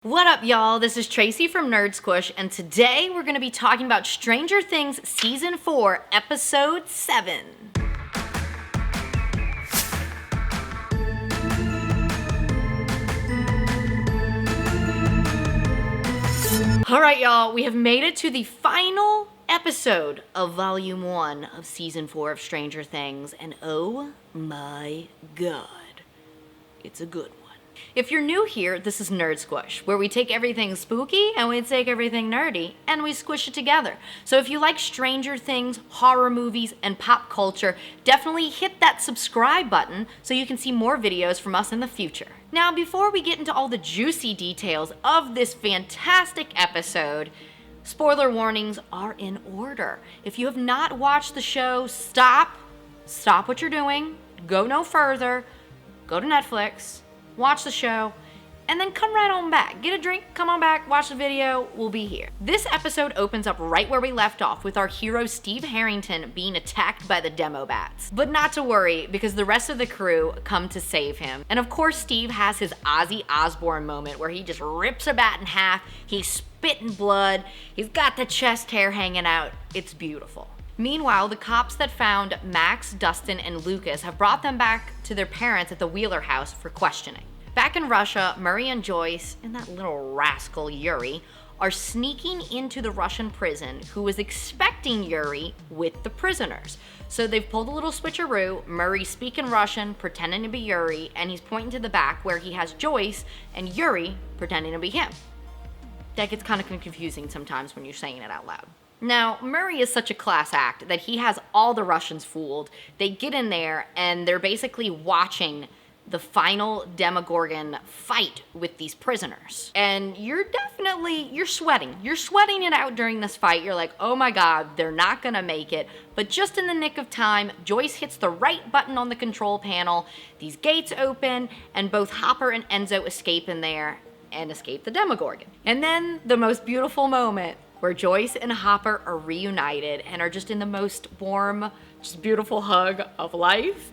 What up, y'all? This is Tracy from Nerd Squish, and today we're going to be talking about Stranger Things Season 4, Episode 7. Alright, y'all, we have made it to the final episode of Volume 1 of Season 4 of Stranger Things, and oh my god, it's a good one. If you're new here, this is Nerd Squish, where we take everything spooky and we take everything nerdy and we squish it together. So if you like Stranger Things, horror movies, and pop culture, definitely hit that subscribe button so you can see more videos from us in the future. Now, before we get into all the juicy details of this fantastic episode, spoiler warnings are in order. If you have not watched the show, stop what you're doing, go no further, go to Netflix, watch the show, and then come right on back. Get a drink, come on back, watch the video, we'll be here. This episode opens up right where we left off with our hero Steve Harrington being attacked by the demo bats. But not to worry, because the rest of the crew come to save him. And of course Steve has his Ozzy Osbourne moment where he just rips a bat in half, he's spitting blood, he's got the chest hair hanging out, it's beautiful. Meanwhile, the cops that found Max, Dustin, and Lucas have brought them back to their parents at the Wheeler house for questioning. Back in Russia, Murray and Joyce, and that little rascal Yuri, are sneaking into the Russian prison, who is expecting Yuri with the prisoners. So they've pulled a little switcheroo, Murray speaking Russian, pretending to be Yuri, and he's pointing to the back where he has Joyce and Yuri pretending to be him. That gets kind of confusing sometimes when you're saying it out loud. Now, Murray is such a class act that he has all the Russians fooled. They get in there and they're basically watching the final Demogorgon fight with these prisoners. And you're sweating. You're sweating it out during this fight. You're like, oh my god, they're not gonna make it. But just in the nick of time, Joyce hits the right button on the control panel, these gates open, and both Hopper and Enzo escape in there and escape the Demogorgon. And then the most beautiful moment, where Joyce and Hopper are reunited and are just in the most warm, just beautiful hug of life,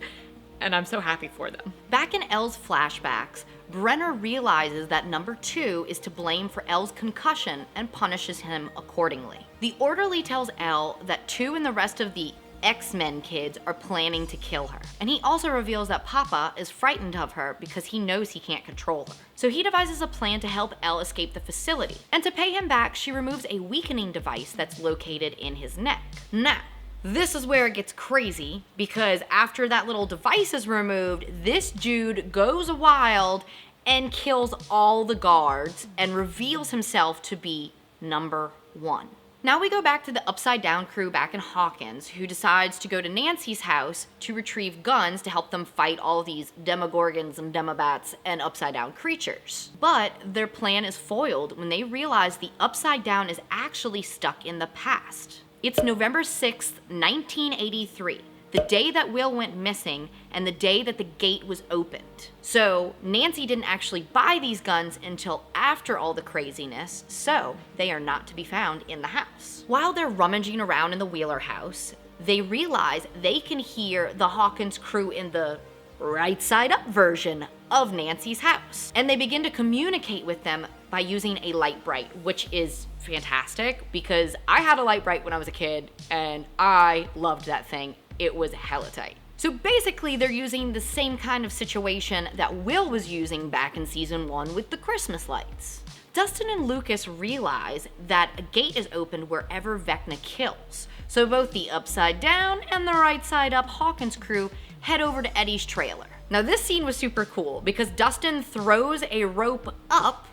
and I'm so happy for them. Back in Elle's flashbacks, Brenner realizes that number 2 is to blame for Elle's concussion and punishes him accordingly. The orderly tells Elle that 2 and the rest of the X-Men kids are planning to kill her. And he also reveals that Papa is frightened of her because he knows he can't control her. So he devises a plan to help Elle escape the facility. And to pay him back, she removes a weakening device that's located in his neck. Now, this is where it gets crazy, because after that little device is removed, this dude goes wild and kills all the guards and reveals himself to be number 1. Now we go back to the Upside Down crew back in Hawkins, who decides to go to Nancy's house to retrieve guns to help them fight all these Demogorgons and Demobats and Upside Down creatures. But their plan is foiled when they realize the Upside Down is actually stuck in the past. It's November 6th, 1983. The day that Will went missing and the day that the gate was opened. So Nancy didn't actually buy these guns until after all the craziness, so they are not to be found in the house. While they're rummaging around in the Wheeler house, they realize they can hear the Hawkins crew in the right side up version of Nancy's house. And they begin to communicate with them by using a light bright, which is fantastic because I had a light bright when I was a kid and I loved that thing. It was hella tight. So basically they're using the same kind of situation that Will was using back in season 1 with the Christmas lights. Dustin and Lucas realize that a gate is opened wherever Vecna kills. So both the Upside Down and the Right Side Up Hawkins crew head over to Eddie's trailer. Now this scene was super cool because Dustin throws a rope up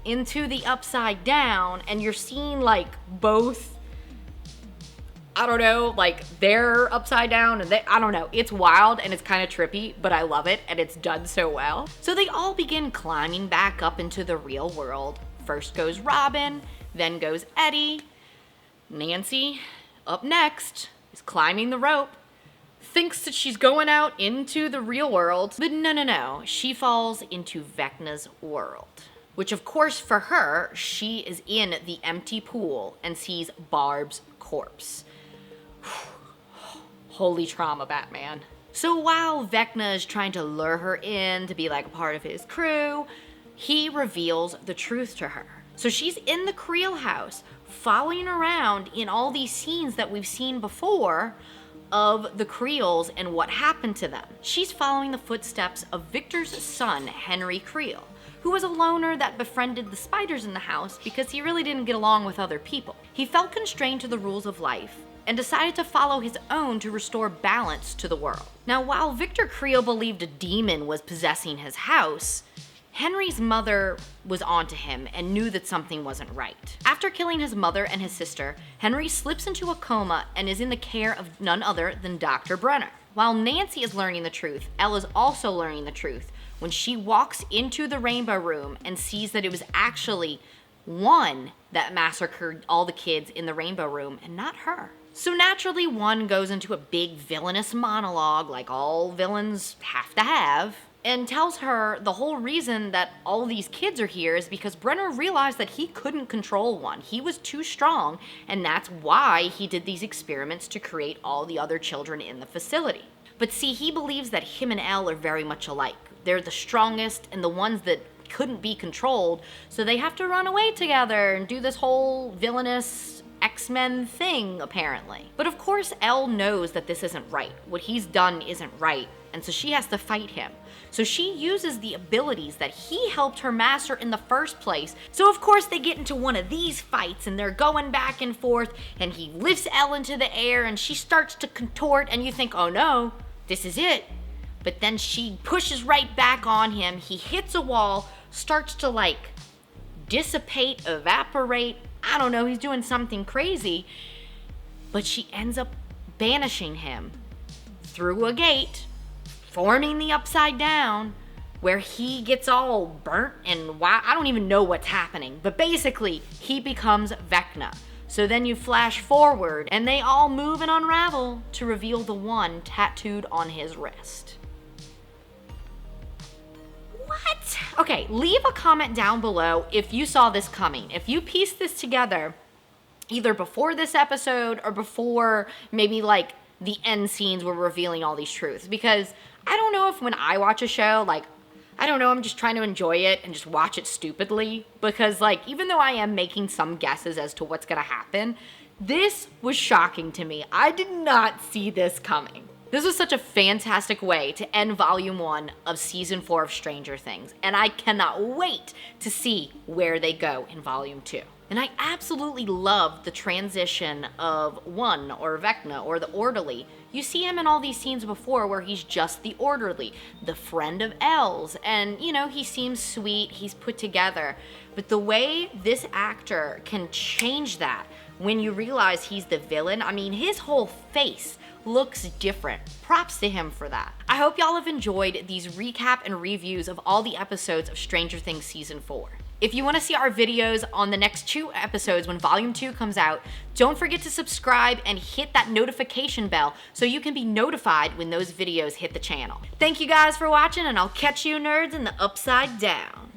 into the Upside Down and you're seeing like both, I don't know, like they're upside down and I don't know. It's wild and it's kind of trippy, but I love it and it's done so well. So they all begin climbing back up into the real world. First goes Robin, then goes Eddie. Nancy, up next, is climbing the rope, thinks that she's going out into the real world, but no, she falls into Vecna's world. Which of course for her, she is in the empty pool and sees Barb's corpse. Holy trauma, Batman. So while Vecna is trying to lure her in to be like a part of his crew, he reveals the truth to her. So she's in the Creel house, following around in all these scenes that we've seen before of the Creels and what happened to them. She's following the footsteps of Victor's son, Henry Creel, who was a loner that befriended the spiders in the house because he really didn't get along with other people. He felt constrained to the rules of life and decided to follow his own to restore balance to the world. Now, while Victor Creel believed a demon was possessing his house, Henry's mother was onto him and knew that something wasn't right. After killing his mother and his sister, Henry slips into a coma and is in the care of none other than Dr. Brenner. While Nancy is learning the truth, Elle is also learning the truth when she walks into the Rainbow Room and sees that it was actually one that massacred all the kids in the Rainbow Room and not her. So naturally, one goes into a big villainous monologue like all villains have to have, and tells her the whole reason that all these kids are here is because Brenner realized that he couldn't control one. He was too strong, and that's why he did these experiments to create all the other children in the facility. But see, he believes that him and Elle are very much alike. They're the strongest and the ones that couldn't be controlled, so they have to run away together and do this whole villainous X-Men thing, apparently. But of course, Elle knows that this isn't right. What he's done isn't right, and so she has to fight him. So she uses the abilities that he helped her master in the first place. So of course they get into one of these fights and they're going back and forth, and he lifts Elle into the air and she starts to contort, and you think, oh no, this is it. But then she pushes right back on him. He hits a wall, starts to like dissipate, evaporate. I don't know, he's doing something crazy. But she ends up banishing him through a gate, forming the Upside Down, where he gets all burnt and I don't even know what's happening. But basically, he becomes Vecna. So then you flash forward, and they all move and unravel to reveal the one tattooed on his wrist. What? Okay, leave a comment down below if you saw this coming. If you pieced this together, either before this episode or before maybe like the end scenes were revealing all these truths. Because I don't know if when I watch a show, like, I don't know, I'm just trying to enjoy it and just watch it stupidly. Because like, even though I am making some guesses as to what's gonna happen, this was shocking to me. I did not see this coming. This was such a fantastic way to end Volume 1 of Season 4 of Stranger Things, and I cannot wait to see where they go in Volume 2. And I absolutely love the transition of One, or Vecna, or the Orderly. You see him in all these scenes before where he's just the Orderly, the friend of Elle's, and you know, he seems sweet, he's put together. But the way this actor can change that when you realize he's the villain, I mean, his whole face looks different. Props to him for that. I hope y'all have enjoyed these recap and reviews of all the episodes of Stranger Things Season 4. If you want to see our videos on the next 2 episodes when Volume 2 comes out, don't forget to subscribe and hit that notification bell so you can be notified when those videos hit the channel. Thank you guys for watching, and I'll catch you nerds in the Upside Down.